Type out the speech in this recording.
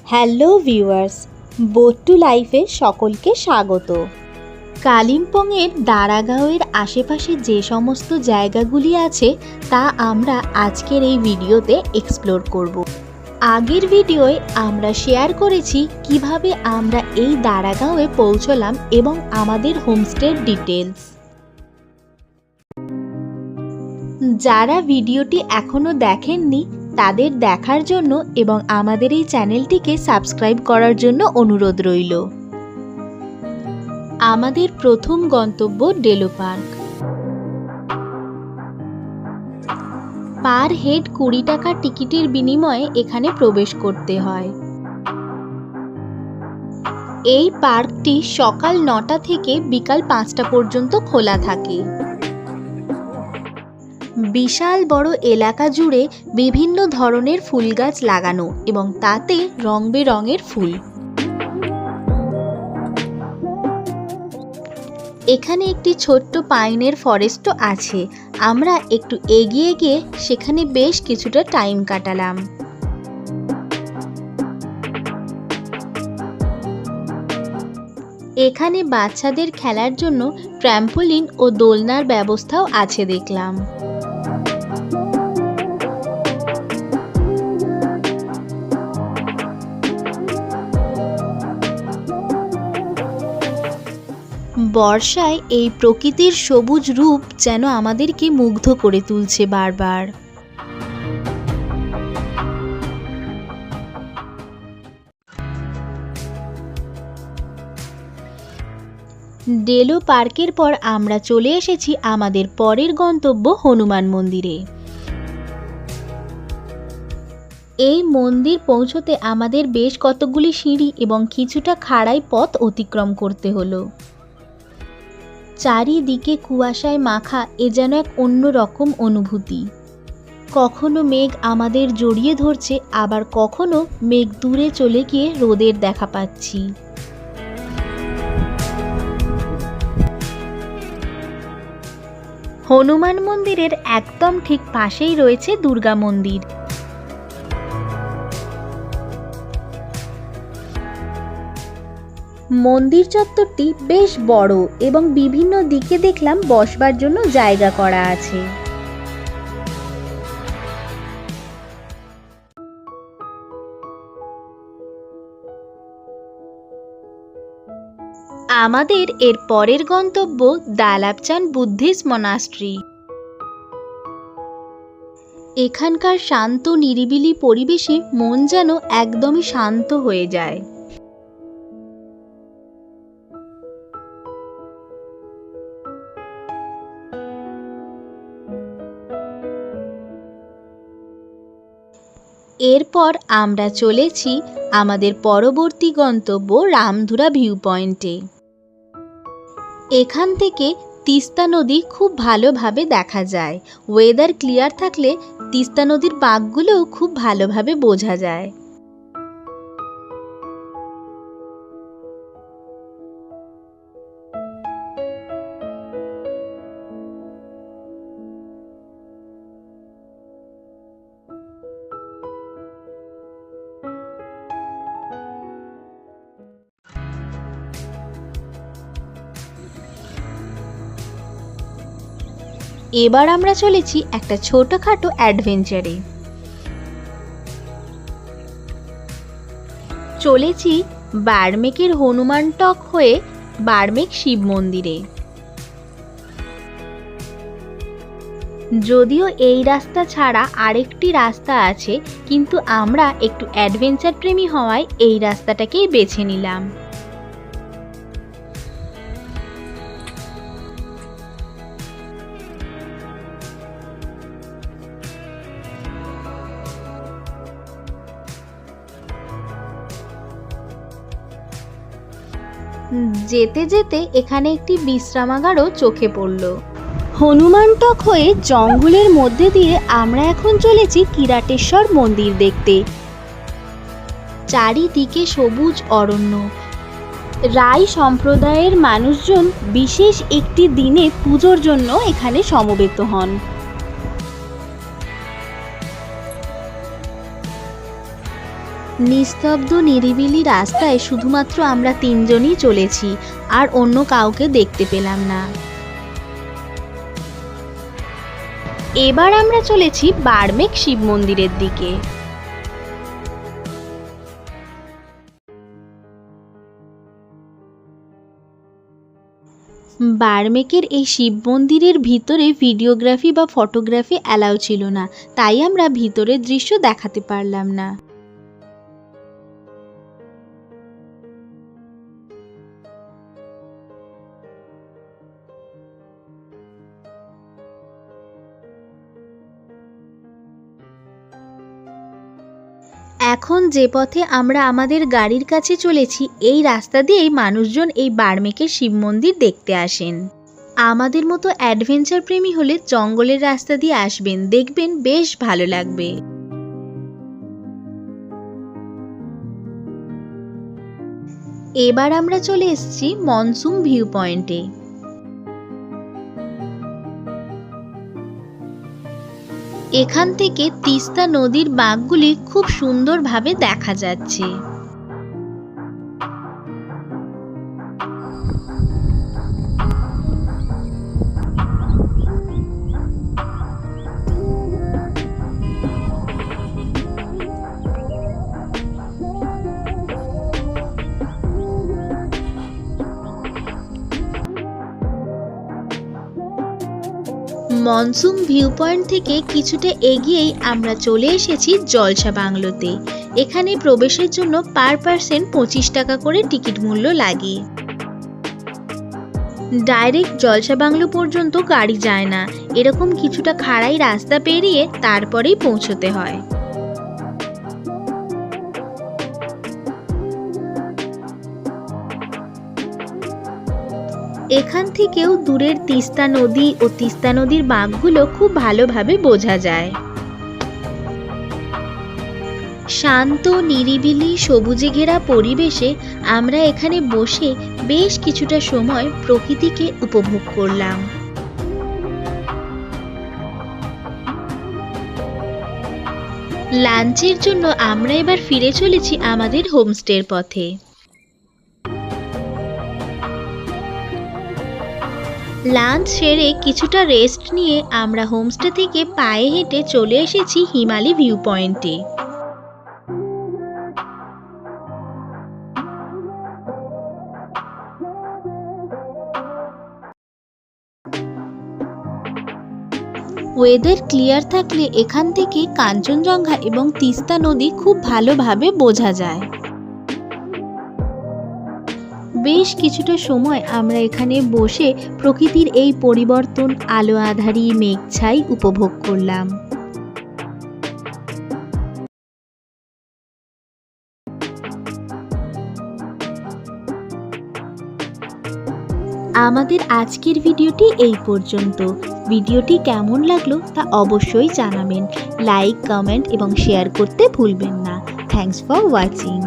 Hello viewers, boat two লাইফে সকলকে স্বাগত। কালিম্পংয়ের দারাগাঁওয়ের আশেপাশে যে সমস্ত জায়গাগুলি আছে তা আমরা আজকের এই ভিডিওতে এক্সপ্লোর করব। আগের ভিডিওয় আমরা শেয়ার করেছি কিভাবে আমরা এই দারাগাঁওয়ে পৌঁছলাম এবং আমাদের হোমস্টের ডিটেলস। যারা ভিডিওটি এখনও দেখেননি তাদের দেখার জন্য এবং আমাদের এই চ্যানেলটিকে সাবস্ক্রাইব করার জন্য অনুরোধ রইল। আমাদের প্রথম গন্তব্য ডেলো পার্ক। পার হেড 20 টাকা টিকিটের বিনিময়ে এখানে প্রবেশ করতে হয়। এই পার্কটি সকাল 9টা থেকে বিকাল 5টা পর্যন্ত খোলা থাকে। বিশাল বড় এলাকা জুড়ে বিভিন্ন ধরনের ফুল গাছ লাগানো এবং তাতে রং বেরঙের ফুল। এখানে একটি ছোট্ট পাইনের ফরেস্টও আছে। আমরা একটু এগিয়ে গিয়ে সেখানে বেশ কিছুটা টাইম কাটালাম। এখানে বাচ্চাদের খেলার জন্য ট্র্যাম্পোলিন ও দোলনার ব্যবস্থাও আছে দেখলাম। বর্ষায় এই প্রকৃতির সবুজ রূপ যেন আমাদেরকে মুগ্ধ করে তুলছে বারবার। ডেলো পার্কের পর আমরা চলে এসেছি আমাদের পরের গন্তব্য হনুমান মন্দিরে। এই মন্দির পৌঁছতে আমাদের বেশ কতগুলি সিঁড়ি এবং কিছুটা খাড়াই পথ অতিক্রম করতে হলো। চারিদিকে কুয়াশায় মাখা এ যেন এক অন্যরকম অনুভূতি। কখনো মেঘ আমাদের জড়িয়ে ধরছে, আবার কখনো মেঘ দূরে চলে গিয়ে রোদের দেখা পাচ্ছি। হনুমান মন্দিরের একদম ঠিক পাশেই রয়েছে দুর্গা মন্দির। মন্দির চত্বরটি বেশ বড় এবং বিভিন্ন দিকে দেখলাম বসবার জন্য জায়গা করা আছে। আমাদের এর পরের গন্তব্য দালাপচান বুদ্ধিস্ট মনাস্ট্রি। এখানকার শান্ত নিরিবিলি পরিবেশে মন যেন একদমই শান্ত হয়ে যায়। এরপর আমরা চলেছি আমাদের পরবর্তী গন্তব্য রামধুরা ভিউ পয়েন্টে। এখান থেকে তিস্তা নদী খুব ভালোভাবে দেখা যায়। ওয়েদার ক্লিয়ার থাকলে তিস্তা নদীর বাঁকগুলোও খুব ভালোভাবে বোঝা যায়। এবার আমরা চলেছি একটা ছোটখাটো অ্যাডভেঞ্চারে। চলেছি বার্মেকের হনুমান টক হয়ে বার্মেক শিব মন্দিরে। যদিও এই রাস্তা ছাড়া আরেকটি রাস্তা আছে, কিন্তু আমরা একটু অ্যাডভেঞ্চার প্রেমী হওয়ায় এই রাস্তাটাকেই বেছে নিলাম। যেতে যেতে এখানে একটি বিশ্রামাগারও চোখে পড়ল। হনুমান টক হয়ে জঙ্গলের মধ্যে দিয়ে আমরা এখন চলেছি কিরাটেশ্বর মন্দির দেখতে। চারিদিকে সবুজ অরণ্য। রাই সম্প্রদায়ের মানুষজন বিশেষ একটি দিনে পুজোর জন্য এখানে সমবেত হন। নিস্তব্ধ নিরিবিলি রাস্তায় শুধুমাত্র আমরা তিনজনই চলেছি, আর অন্য কাউকে দেখতে পেলাম না। এবার আমরা চলেছি বার্মেক শিব মন্দিরের দিকে। বার্মেকের এই শিব মন্দিরের ভিতরে ভিডিওগ্রাফি বা ফটোগ্রাফি অ্যালাউ ছিল না, তাই আমরা ভিতরের দৃশ্য দেখাতে পারলাম না। এখন যে পথে আমরা আমাদের গাড়ির কাছে চলেছি, এই রাস্তা দিয়েই মানুষজন এই বার্মেকের শিব মন্দির দেখতে আসেন। আমাদের মতো অ্যাডভেঞ্চার প্রেমী হলে জঙ্গলের রাস্তা দিয়ে আসবেন, দেখবেন বেশ ভালো লাগবে। এবার আমরা চলে এসেছি মনসুন ভিউ পয়েন্টে। এখান থেকে তিস্তা নদীর বাঁকগুলি খুব সুন্দরভাবে দেখা যাচ্ছে। মনসুন ভিউ পয়েন্ট থেকে কিছুটা এগিয়েই আমরা চলে এসেছি জলসা বাংলোতে। এখানে প্রবেশের জন্য পার পার্সন 25 টাকা করে টিকিট মূল্য লাগে। ডাইরেক্ট জলসা বাংলো পর্যন্ত গাড়ি যায় না, এরকম কিছুটা খাড়াই রাস্তা পেরিয়ে তারপরেই পৌঁছতে হয়। এখান থেকেও দূরের তিস্তা নদী ও তিস্তা নদীর বাঁকগুলো খুব ভালোভাবে বোঝা যায়। শান্ত নিরিবিলি সবুজে ঘেরা পরিবেশে আমরা এখানে বসে বেশ কিছুটা সময় প্রকৃতিকে উপভোগ করলাম। লাঞ্চের জন্য আমরা এবার ফিরে চলেছি আমাদের হোমস্টের পথে। লাঞ্চ সেরে কিছুটা রেস্ট নিয়ে আমরা হোমস্টে থেকে পায়ে হেঁটে চলে এসেছি হিমালি ভিউ পয়েন্টে। ওয়েদার ক্লিয়ার থাকলে এখান থেকে কাঞ্চনজঙ্ঘা এবং তিস্তা নদী খুব ভালোভাবে বোঝা যায়। বেশ কিছুটা সময় আমরা এখানে বসে প্রকৃতির এই পরিবর্তন, আলো আঁধারি মেঘছাই উপভোগ করলাম। আমাদের আজকের ভিডিওটি এই পর্যন্ত। ভিডিওটি কেমন লাগলো তা অবশ্যই জানাবেন। লাইক, কমেন্ট এবং শেয়ার করতে ভুলবেন না। Thanks for watching.